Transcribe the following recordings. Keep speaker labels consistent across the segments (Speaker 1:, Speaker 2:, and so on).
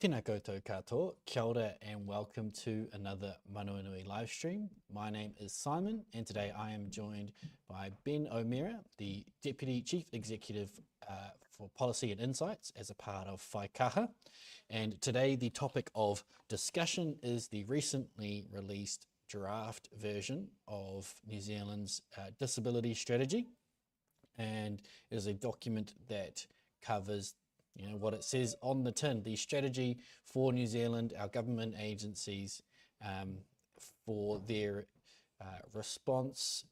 Speaker 1: Tēnā koutou katoa, kia ora and welcome to another Manawanui live stream. My name is Simon and today I am joined by Ben O'Meara, the Deputy Chief Executive for Policy and Insights as a part of Whaikaha. And today the topic of discussion is the recently released draft version of New Zealand's disability strategy. And it is a document that covers what it says on the tin, the strategy for New Zealand, our government agencies, for their response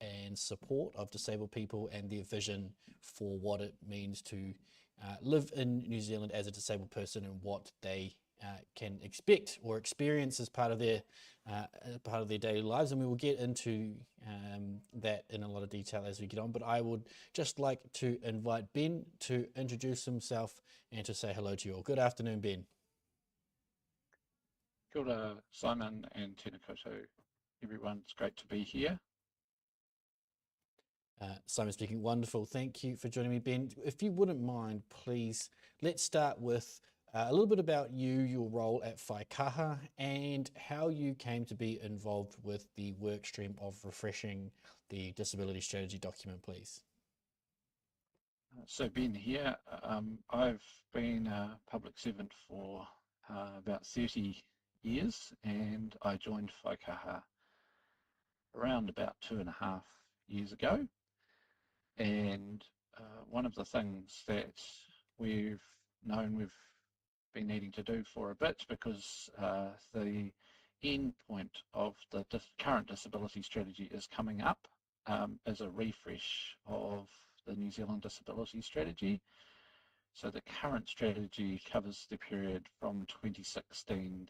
Speaker 1: and support of disabled people and their vision for what it means to live in New Zealand as a disabled person and what they can expect or experience as part of their daily lives. And we will get into that in a lot of detail as we get on, but I would just like to invite Ben to introduce himself and to say hello to you all. Good afternoon, Ben.
Speaker 2: Kia ora, Simon, and tēnā koutou, everyone. It's great to be here.
Speaker 1: Simon speaking. Wonderful. Thank you for joining me, Ben. If you wouldn't mind, please, let's start with a little bit about you, your role at Whaikaha, and how you came to be involved with the work stream of refreshing the disability strategy document, please.
Speaker 2: So Ben here, I've been a public servant for about 30 years, and I joined Whaikaha around about 2.5 years ago. And one of the things that we've been needing to do for a bit, because the end point of the current disability strategy is coming up, is a refresh of the New Zealand disability strategy. So the current strategy covers the period from 2016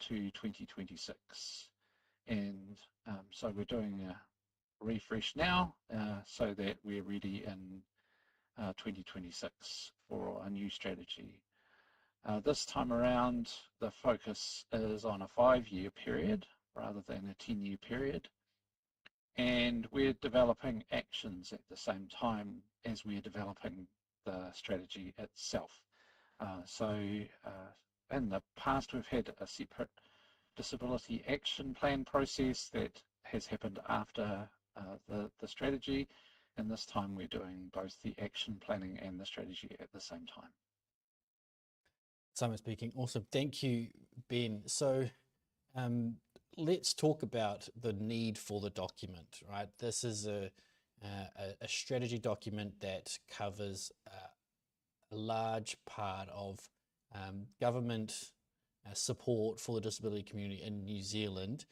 Speaker 2: to 2026. And so we're doing a refresh now so that we're ready in 2026 for a new strategy. This time around, the focus is on a 5-year period rather than a 10-year period. And we're developing actions at the same time as we're developing the strategy itself. So in the past, we've had a separate disability action plan process that has happened after the strategy. And this time we're doing both the action planning and the strategy at the same time.
Speaker 1: Simon speaking. Awesome. Thank you, Ben. So let's talk about the need for the document, right? This is a strategy document that covers a large part of government support for the disability community in New Zealand,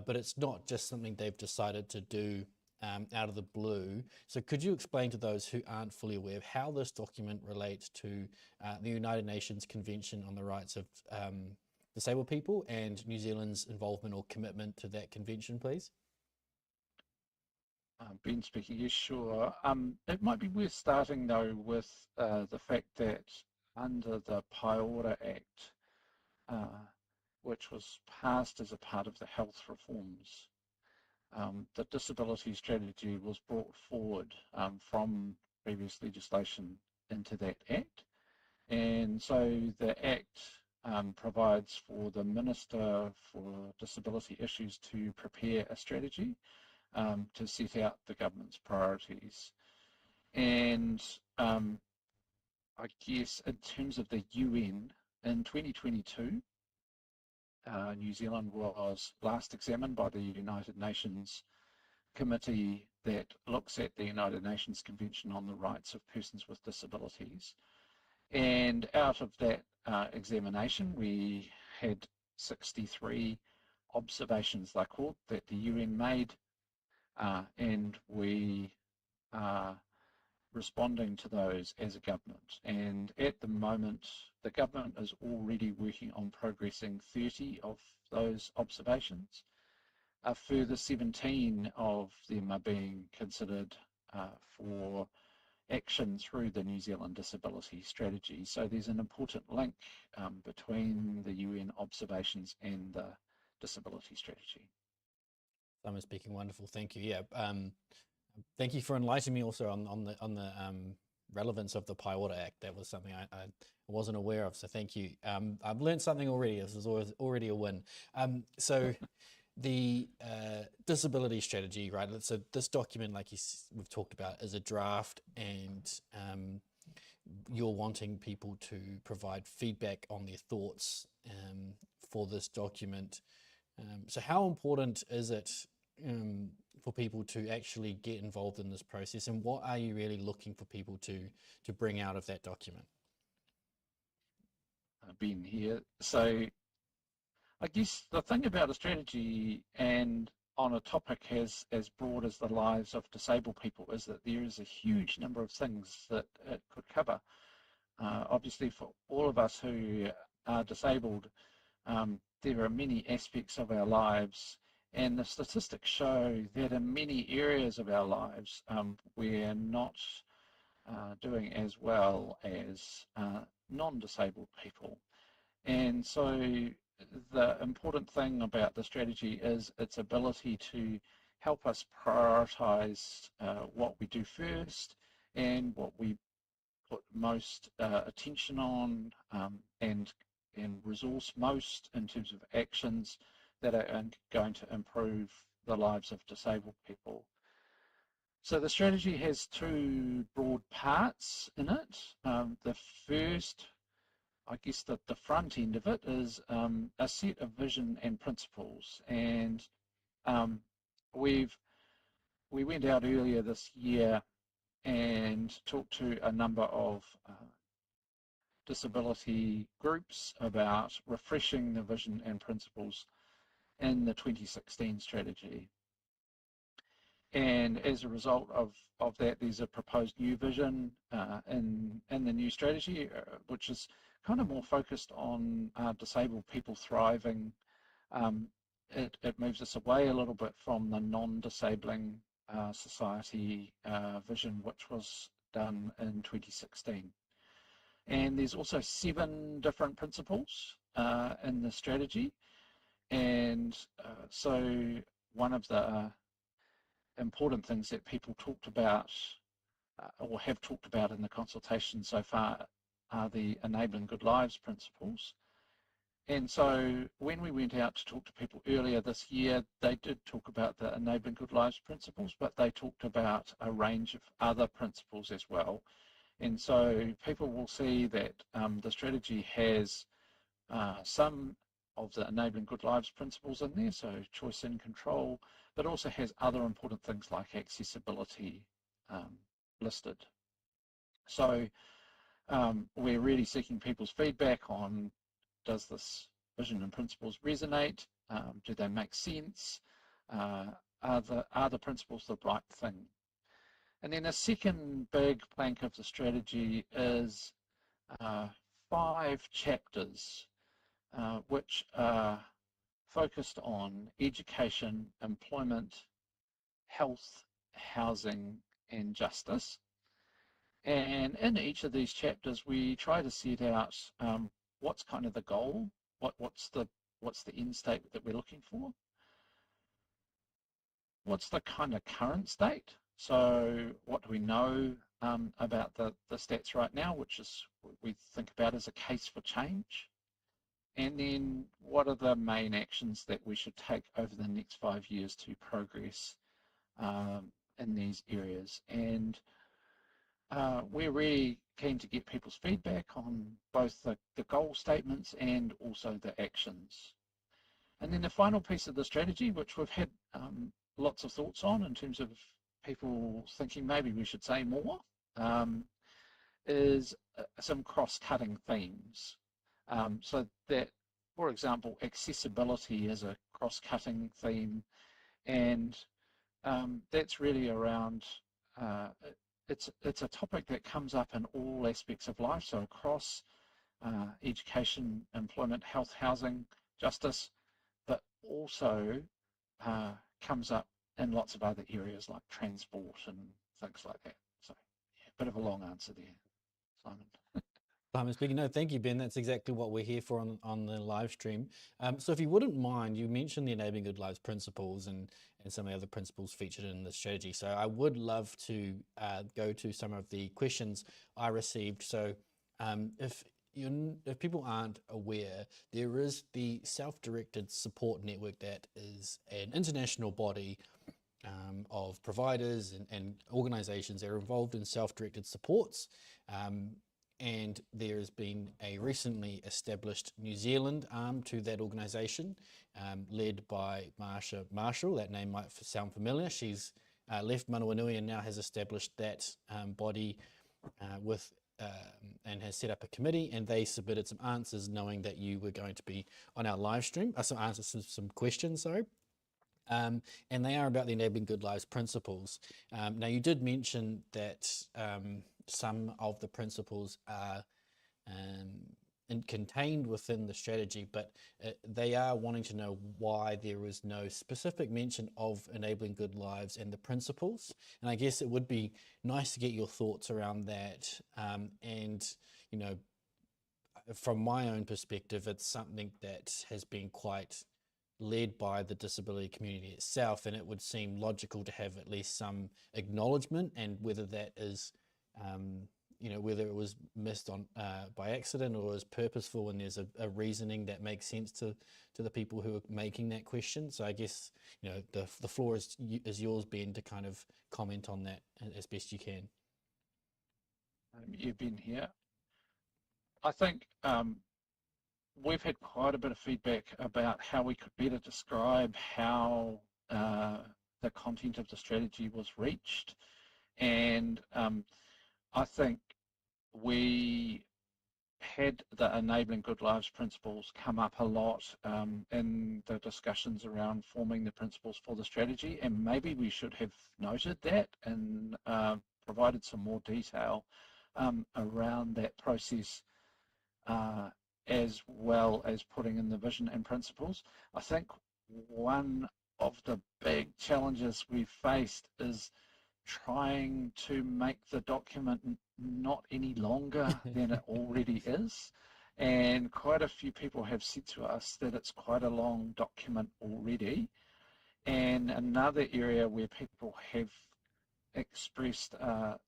Speaker 1: but it's not just something they've decided to do out of the blue. So could you explain to those who aren't fully aware of how this document relates to the United Nations Convention on the Rights of Disabled People and New Zealand's involvement or commitment to that convention, please?
Speaker 2: Ben speaking, yes, sure. It might be worth starting though with the fact that under the Paiora Act, which was passed as a part of the health reforms, the disability strategy was brought forward from previous legislation into that act. And so the act provides for the Minister for Disability Issues to prepare a strategy to set out the government's priorities. And I guess in terms of the UN, in 2022, New Zealand was last examined by the United Nations committee that looks at the United Nations Convention on the Rights of Persons with Disabilities. And out of that examination, we had 63 observations, they're called, that the UN made, and we are responding to those as a government. And at the moment, the government is already working on progressing 30 of those observations. A further 17 of them are being considered for action through the New Zealand Disability Strategy. So there's an important link between the UN observations and the disability strategy.
Speaker 1: Simon speaking. Wonderful. Thank you. Yeah. Thank you for enlightening me also on relevance of the Paiora Act. That was something I wasn't aware of, so thank you. I've learned something already. This is already a win. So the disability strategy, right? So this document, like we've talked about, is a draft, and you're wanting people to provide feedback on their thoughts for this document. So how important is it for people to actually get involved in this process, and what are you really looking for people to bring out of that document?
Speaker 2: Ben here. So I guess the thing about a strategy and on a topic as broad as the lives of disabled people is that there is a huge number of things that it could cover. Obviously, for all of us who are disabled, there are many aspects of our lives, and the statistics show that in many areas of our lives, we're not doing as well as non-disabled people. And so the important thing about the strategy is its ability to help us prioritize what we do first and what we put most attention on, and resource most in terms of actions that are going to improve the lives of disabled people. So the strategy has two broad parts in it. The first, I guess that the front end of it is a set of vision and principles, and um, we went out earlier this year and talked to a number of disability groups about refreshing the vision and principles in the 2016 strategy. And as a result of that, there's a proposed new vision in the new strategy, which is kind of more focused on disabled people thriving. It moves us away a little bit from the non-disabling society vision, which was done in 2016. And there's also 7 different principles in the strategy. And so one of the important things that people talked about or have talked about in the consultation so far are the enabling good lives principles. And so when we went out to talk to people earlier this year, they did talk about the enabling good lives principles, but they talked about a range of other principles as well. And so people will see that the strategy has some of the enabling good lives principles in there, so choice and control, but also has other important things like accessibility listed. So we're really seeking people's feedback on, does this vision and principles resonate? Do they make sense? Are the principles the right thing? And then a second big plank of the strategy is 5 chapters which are focused on education, employment, health, housing, and justice. And in each of these chapters, we try to set out what's kind of the goal, what's the end state that we're looking for, what's the kind of current state. So what do we know about the stats right now, which is what we think about as a case for change? And then what are the main actions that we should take over the next 5 years to progress in these areas? And we're really keen to get people's feedback on both the goal statements and also the actions. And then the final piece of the strategy, which we've had lots of thoughts on in terms of people thinking maybe we should say more, is some cross-cutting themes. So that, for example, accessibility is a cross-cutting theme, and that's really around, it's a topic that comes up in all aspects of life, so across education, employment, health, housing, justice, but also comes up in lots of other areas like transport and things like that. So, yeah, bit of a long answer there, Simon.
Speaker 1: Simon speaking. No, thank you, Ben. That's exactly what we're here for on the live stream. So if you wouldn't mind, you mentioned the Enabling Good Lives principles and some of the other principles featured in the strategy. So I would love to go to some of the questions I received. So if if people aren't aware, there is the Self-Directed Support Network that is an international body of providers and organizations that are involved in self-directed supports. And there has been a recently established New Zealand arm to that organisation, led by Marsha Marshall. That name might sound familiar. She's left Manawanui and now has established that body with and has set up a committee, and they submitted some answers knowing that you were going to be on our live stream, some answers to some questions, sorry. And they are about the Enabling Good Lives principles. Now, you did mention that some of the principles are contained within the strategy, but they are wanting to know why there is no specific mention of enabling good lives and the principles. And I guess it would be nice to get your thoughts around that. And, you know, from my own perspective, it's something that has been quite led by the disability community itself, and it would seem logical to have at least some acknowledgement, and whether that is whether it was missed on by accident or is purposeful, and there's a reasoning that makes sense to the people who are making that question. So I guess the floor is yours, Ben, to kind of comment on that as best you can.
Speaker 2: You've been here. I think we've had quite a bit of feedback about how we could better describe how the content of the strategy was reached. And I think we had the Enabling Good Lives principles come up a lot in the discussions around forming the principles for the strategy, and maybe we should have noted that and provided some more detail around that process, as well as putting in the vision and principles. I think one of the big challenges we've faced is trying to make the document not any longer than it already is. And quite a few people have said to us that it's quite a long document already. And another area where people have expressed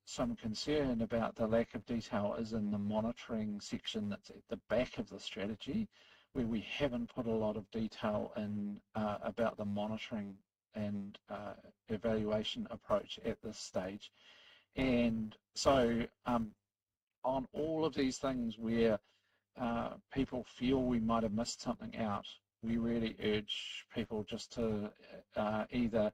Speaker 2: some concern about the lack of detail is in the monitoring section that's at the back of the strategy, where we haven't put a lot of detail in about the monitoring and evaluation approach at this stage. And so on all of these things where people feel we might have missed something out, we really urge people just to either,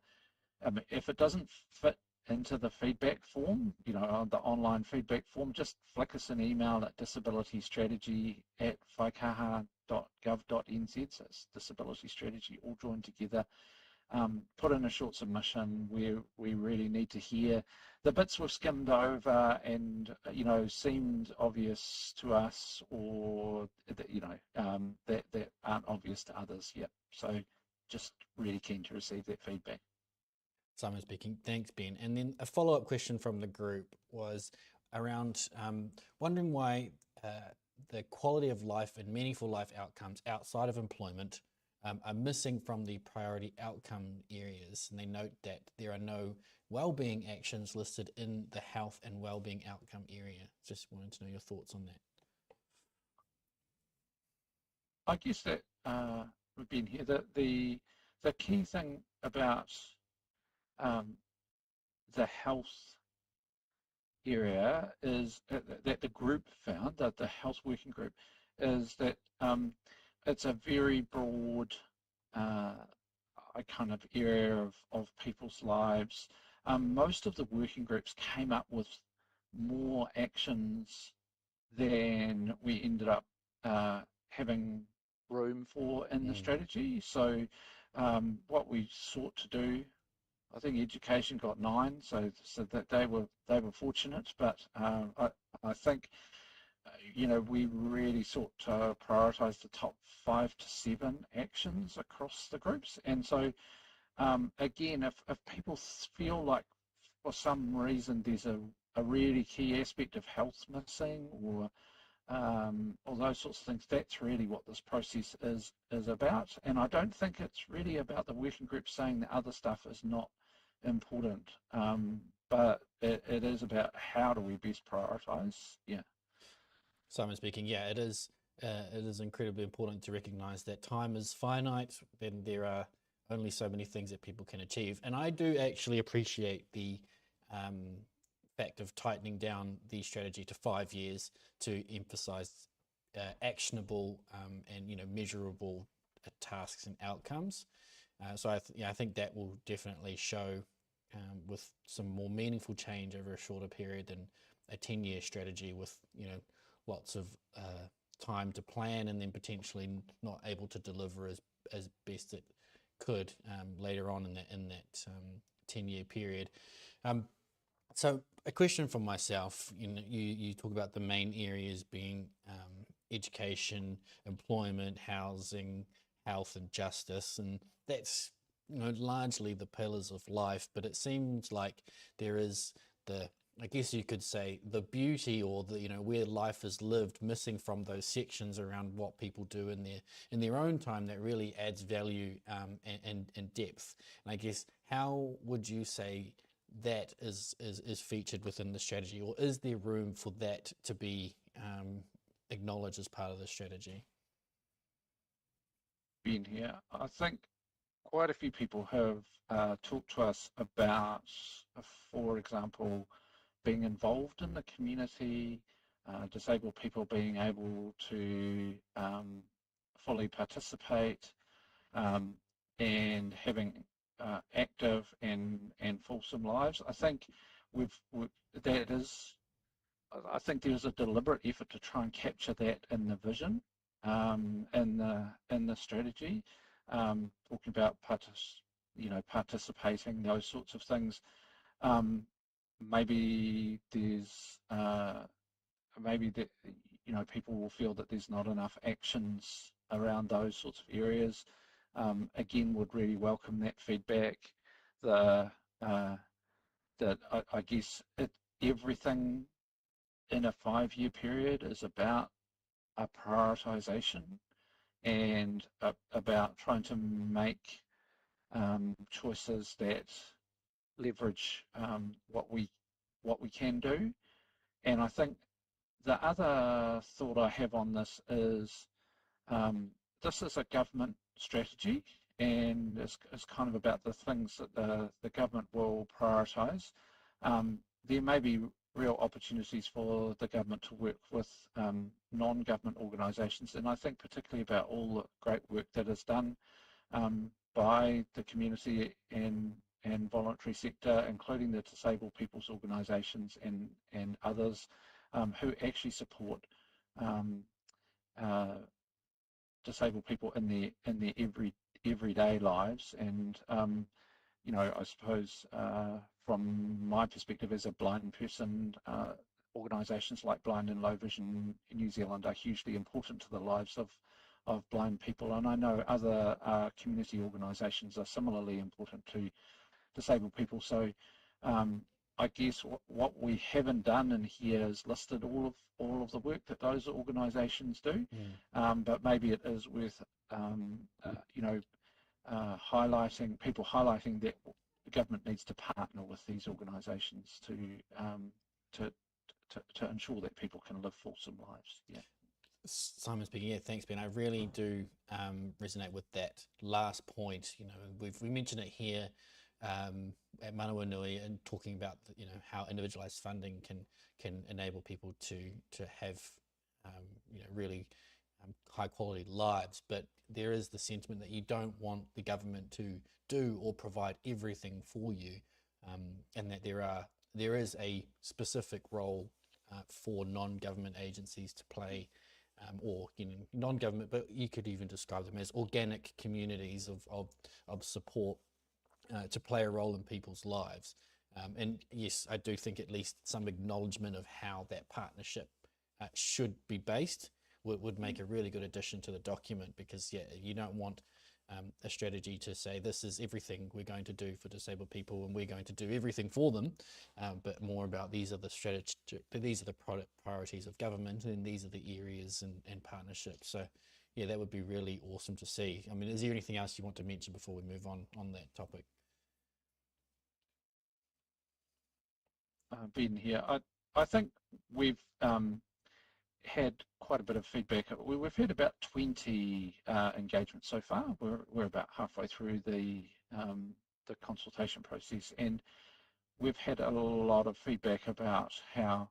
Speaker 2: if it doesn't fit into the feedback form, on the online feedback form, just flick us an email at disabilitystrategy@whaikaha.gov.nz. So it's disability strategy all joined together. Put in a short submission where we really need to hear the bits we've skimmed over and seemed obvious to us, or that that aren't obvious to others yet. So just really keen to receive that feedback.
Speaker 1: Simon speaking. Thanks, Ben. And then a follow-up question from the group was around wondering why the quality of life and meaningful life outcomes outside of employment are missing from the priority outcome areas. And they note that there are no well-being actions listed in the health and well-being outcome area. Just wanted to know your thoughts on that.
Speaker 2: I guess that we've been here. The key thing about the health area is that the group found, that the health working group, is that it's a very broad kind of area of people's lives. Most of the working groups came up with more actions than we ended up having room for in the strategy. So what we sought to do, I think education got 9, so that they were fortunate, but I think we really sought to prioritise the top 5 to 7 actions across the groups. And so again, if people feel like for some reason there's a really key aspect of health missing, or all those sorts of things. That's really what this process is about. And I don't think it's really about the working group saying that other stuff is not important, but it is about how do we best prioritise. Yeah.
Speaker 1: Simon speaking. Yeah, it is. It is incredibly important to recognise that time is finite. Then there are only so many things that people can achieve, and I do actually appreciate the fact of tightening down the strategy to 5 years to emphasise actionable and measurable tasks and outcomes. So I think that will definitely show with some more meaningful change over a shorter period than a 10-year strategy with lots of time to plan and then potentially not able to deliver as best it could later on in that 10-year period. So a question from myself, you talk about the main areas being education, employment, housing, health and justice, and that's largely the pillars of life, but it seems like there is I guess you could say the beauty or the where life is lived missing from those sections around what people do in their own time that really adds value and depth. And I guess how would you say that is featured within the strategy, or is there room for that to be acknowledged as part of the strategy?
Speaker 2: Been here, I think quite a few people have talked to us about, for example, being involved in the community, disabled people being able to fully participate, and having active and fulsome lives. I think that is. I think there's a deliberate effort to try and capture that in the vision, in the strategy, talking about participating, those sorts of things. Maybe there's maybe that people will feel that there's not enough actions around those sorts of areas. Again, would really welcome that feedback. The that I guess everything in a 5-year period is about a prioritization and about trying to make choices that leverage what we can do. And I think the other thought I have on this is this is a government strategy, and it's kind of about the things that the government will prioritise. There may be real opportunities for the government to work with non-government organisations, and I think particularly about all the great work that is done by the community and voluntary sector, including the disabled people's organisations and others who actually support disabled people in their everyday lives. And I suppose from my perspective as a blind person, organisations like Blind and Low Vision in New Zealand are hugely important to the lives of blind people, and I know other community organisations are similarly important to disabled people. So I guess what we haven't done in here is listed all of the work that those organisations do, but maybe it is worth highlighting that the government needs to partner with these organisations to ensure that people can live fulsome lives. Yeah.
Speaker 1: Simon speaking. Yeah, thanks, Ben. I really do resonate with that last point. We mentioned it here at Manawanui and talking about how individualized funding can enable people to have really high quality lives, but there is the sentiment that you don't want the government to do or provide everything for you, and that there is a specific role for non-government agencies to play, or non-government, but you could even describe them as organic communities of support to play a role in people's lives. And yes, I do think at least some acknowledgement of how that partnership should be based would make a really good addition to the document, because you don't want a strategy to say this is everything we're going to do for disabled people, and we're going to do everything for them, but more about these are the priorities of government, and these are the areas and partnerships. So yeah, that would be really awesome to see. I mean, is there anything else you want to mention before we move on that topic?
Speaker 2: Ben here. I think we've had quite a bit of feedback. We've had about 20 engagements so far. We're about halfway through the consultation process, and we've had a lot of feedback about how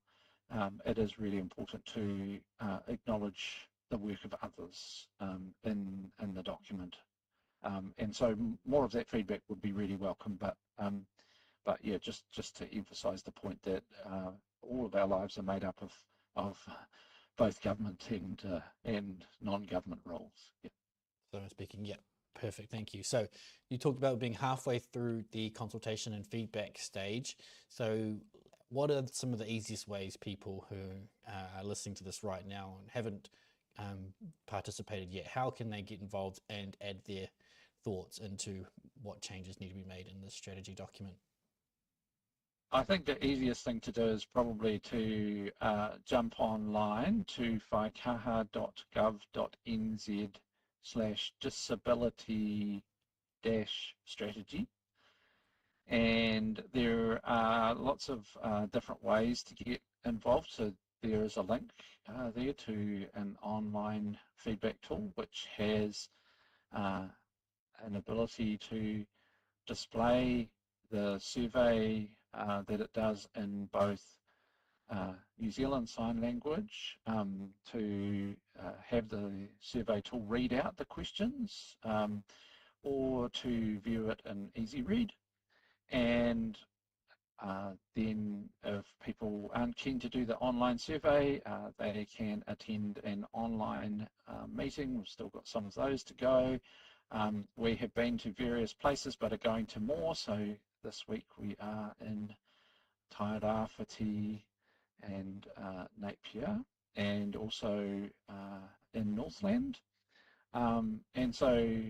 Speaker 2: it is really important to acknowledge the work of others in the document. And so more of that feedback would be really welcome. But yeah, just to emphasise the point that all of our lives are made up of both government and non-government roles. Yeah.
Speaker 1: So I'm speaking, yeah, perfect, thank you. So you talked about being halfway through the consultation and feedback stage. So what are some of the easiest ways people who are listening to this right now and haven't participated yet, how can they get involved and add their thoughts into what changes need to be made in this strategy document?
Speaker 2: I think the easiest thing to do is probably to jump online to whaikaha.gov.nz/disability-strategy. And there are lots of different ways to get involved. So there is a link there to an online feedback tool which has an ability to display the survey that it does in both New Zealand Sign Language, to have the survey tool read out the questions, or to view it in Easy Read. And then if people aren't keen to do the online survey, they can attend an online meeting. We've still got some of those to go. We have been to various places but are going to more. So this week we are in Tairawhiti and Napier, and also in Northland. And so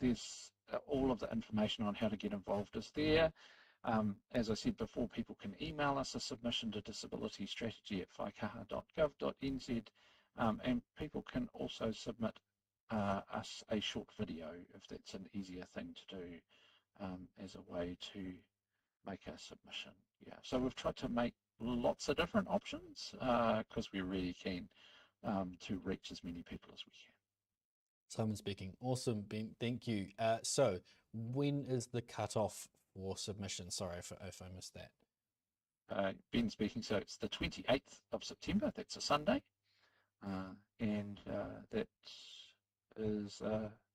Speaker 2: there's all of the information on how to get involved is there. As I said before, people can email us a submission to disabilitystrategy@whaikaha.gov.nz, and people can also submit us a short video if that's an easier thing to do, as a way to make a submission. Yeah, so we've tried to make lots of different options because we're really keen to reach as many people as we can.
Speaker 1: Simon speaking. Awesome, Ben. Thank you. So when is the cutoff for submission? Sorry if I missed that.
Speaker 2: Ben speaking. So it's the 28th of September. That's a Sunday. And that is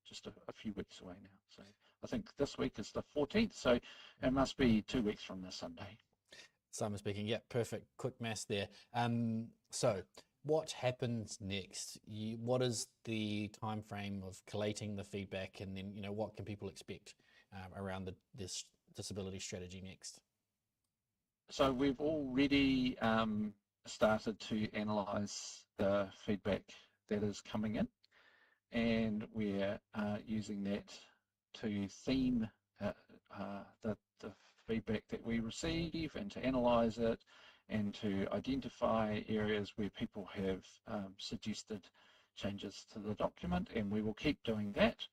Speaker 2: just a few weeks away now. So I think this week is the 14th. So it must be 2 weeks from this Sunday.
Speaker 1: Simon speaking. Yeah, perfect. Quick maths there. So what happens next? What is the time frame of collating the feedback, and then what can people expect around this disability strategy next?
Speaker 2: So we've already started to analyse the feedback that is coming in, and we're using that to theme the feedback that we receive and to analyse it and to identify areas where people have suggested changes to the document, and we will keep doing that.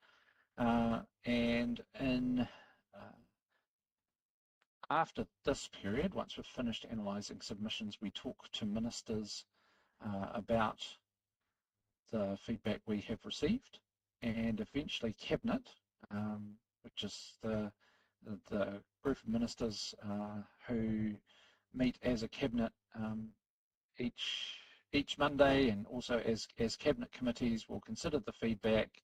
Speaker 2: And after this period, once we've finished analysing submissions, we talk to ministers about the feedback we have received, and eventually Cabinet, which is the group of ministers who meet as a Cabinet each Monday, and also as Cabinet committees, will consider the feedback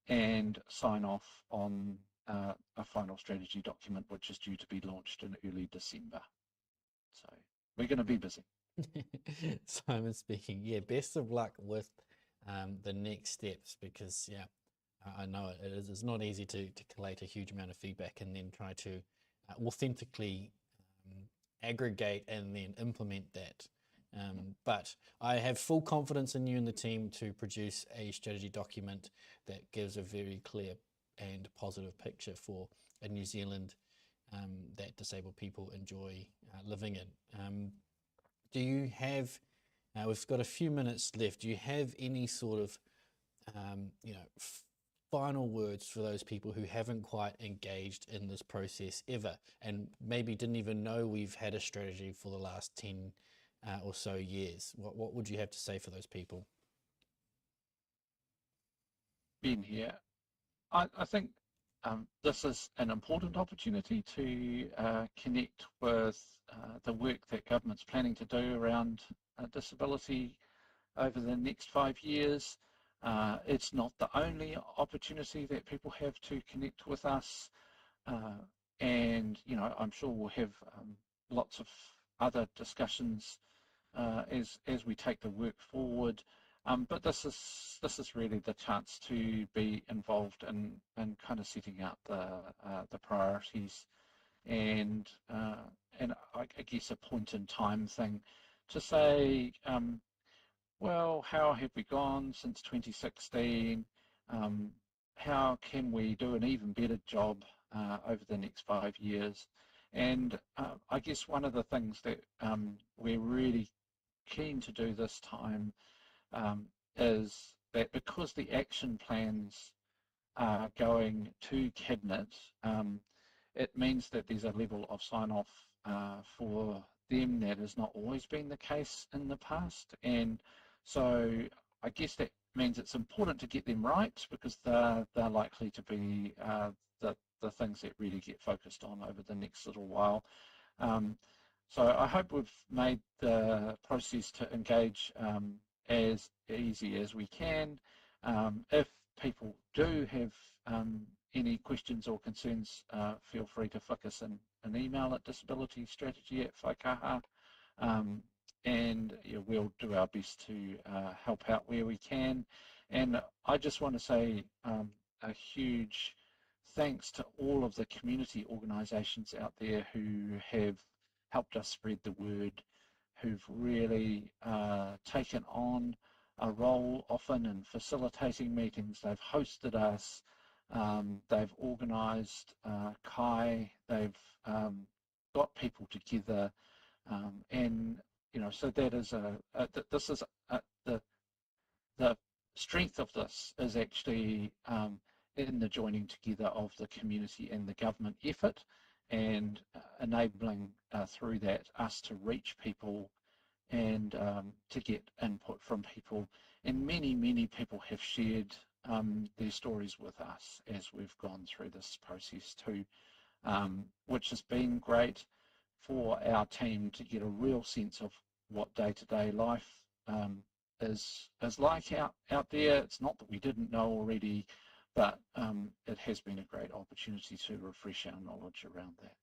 Speaker 2: and sign off on a final strategy document, which is due to be launched in early December. So we're going to be busy.
Speaker 1: Simon speaking. Yeah, best of luck with the next steps, because yeah, I know it's not easy to collate a huge amount of feedback and then try to authentically aggregate and then implement that But I have full confidence in you and the team to produce a strategy document that gives a very clear and positive picture for a New Zealand that disabled people enjoy living in. Do you have, we've got a few minutes left, do you have any sort of, final words for those people who haven't quite engaged in this process ever and maybe didn't even know we've had a strategy for the last 10 or so years? What would you have to say for those people?
Speaker 2: Ben here. I think this is an important opportunity to connect with the work that government's planning to do around disability over the next 5 years. It's not the only opportunity that people have to connect with us. And, I'm sure we'll have lots of other discussions as we take the work forward. But this is really the chance to be involved in kind of setting out the priorities and I guess a point in time thing to say, well, how have we gone since 2016? How can we do an even better job over the next 5 years? And I guess one of the things that we're really keen to do this time is that because the action plans are going to Cabinet, it means that there's a level of sign-off for them that has not always been the case in the past. And so I guess that means it's important to get them right because they're likely to be the things that really get focused on over the next little while. So I hope we've made the process to engage as easy as we can. If people do have any questions or concerns, feel free to flick us an email at disabilitystrategy@Whaikaha, and we'll do our best to help out where we can. And I just want to say a huge thanks to all of the community organisations out there who have helped us spread the word, who've really taken on a role often in facilitating meetings. They've hosted us, they've organised Kai, they've got people together, and so that is this is the strength of this is actually in the joining together of the community and the government effort, and enabling through that us to reach people and to get input from people. And many people have shared their stories with us as we've gone through this process too, which has been great for our team to get a real sense of what day-to-day life is like out there. It's not that we didn't know already, but it has been a great opportunity to refresh our knowledge around that.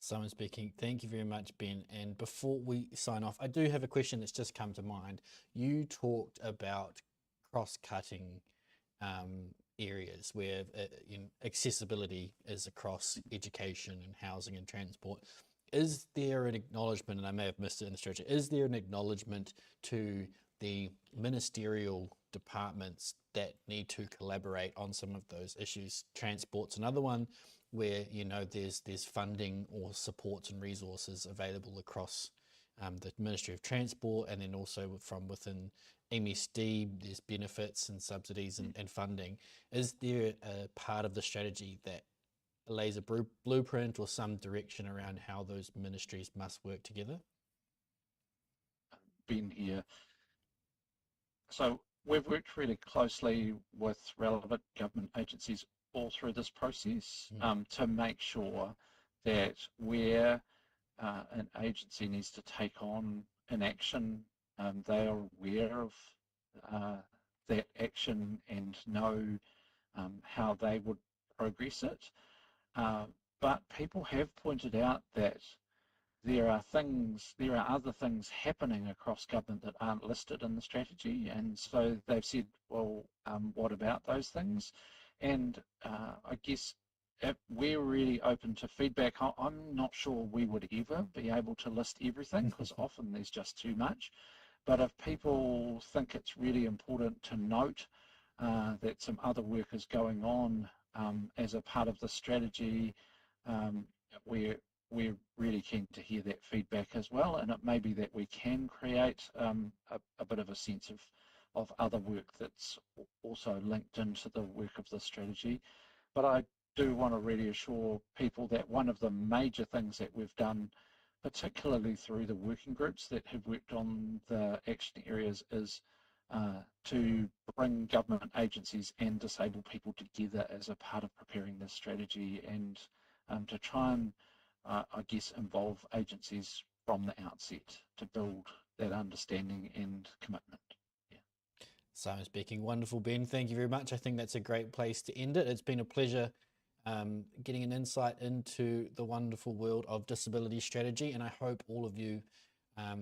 Speaker 1: Simon speaking. Thank you very much, Ben. And before we sign off, I do have a question that's just come to mind. You talked about cross-cutting areas where accessibility is across education and housing and transport. Is there an acknowledgement, and I may have missed it in the strategy, is there an acknowledgement to the ministerial departments that need to collaborate on some of those issues? Transport's another one where there's funding or supports and resources available across the Ministry of Transport, and then also from within MSD there's benefits and subsidies and funding. Is there a part of the strategy that lays a blueprint or some direction around how those ministries must work together?
Speaker 2: Ben here. So we've worked really closely with relevant government agencies all through this process to make sure that where an agency needs to take on an action, they are aware of that action and know how they would progress it. But people have pointed out that there are other things happening across government that aren't listed in the strategy, and so they've said, well, what about those things? And I guess we're really open to feedback. I'm not sure we would ever be able to list everything because often there's just too much. But if people think it's really important to note that some other work is going on as a part of the strategy, um, we're really keen to hear that feedback as well. And it may be that we can create a bit of a sense of other work that's also linked into the work of the strategy. But I do want to really assure people that one of the major things that we've done, particularly through the working groups that have worked on the action areas, is to bring government agencies and disabled people together as a part of preparing this strategy, and to try and, I guess, involve agencies from the outset to build that understanding and commitment.
Speaker 1: Simon speaking. Wonderful, Ben. Thank you very much. I think that's a great place to end it. It's been a pleasure getting an insight into the wonderful world of disability strategy, and I hope all of you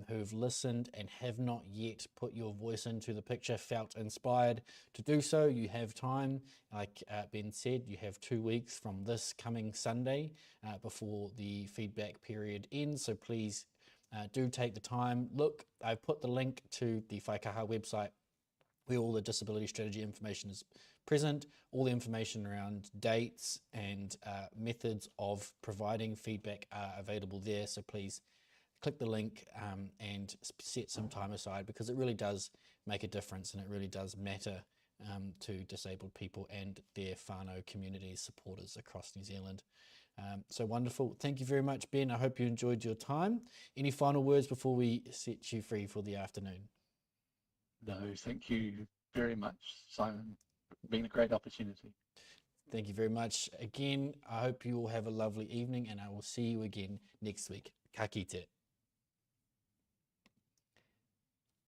Speaker 1: who've listened and have not yet put your voice into the picture felt inspired to do so. You have time. Like Ben said, you have 2 weeks from this coming Sunday before the feedback period ends, so please do take the time. Look, I've put the link to the Whaikaha website where all the disability strategy information is present, all the information around dates and methods of providing feedback are available there. So please click the link and set some time aside, because it really does make a difference and it really does matter to disabled people and their whānau community supporters across New Zealand. So wonderful. Thank you very much, Ben. I hope you enjoyed your time. Any final words before we set you free for the afternoon?
Speaker 2: No, thank you very much, Simon. It's been a great opportunity.
Speaker 1: Thank you very much again. I hope you all have a lovely evening, and I will see you again next week. Ka kite.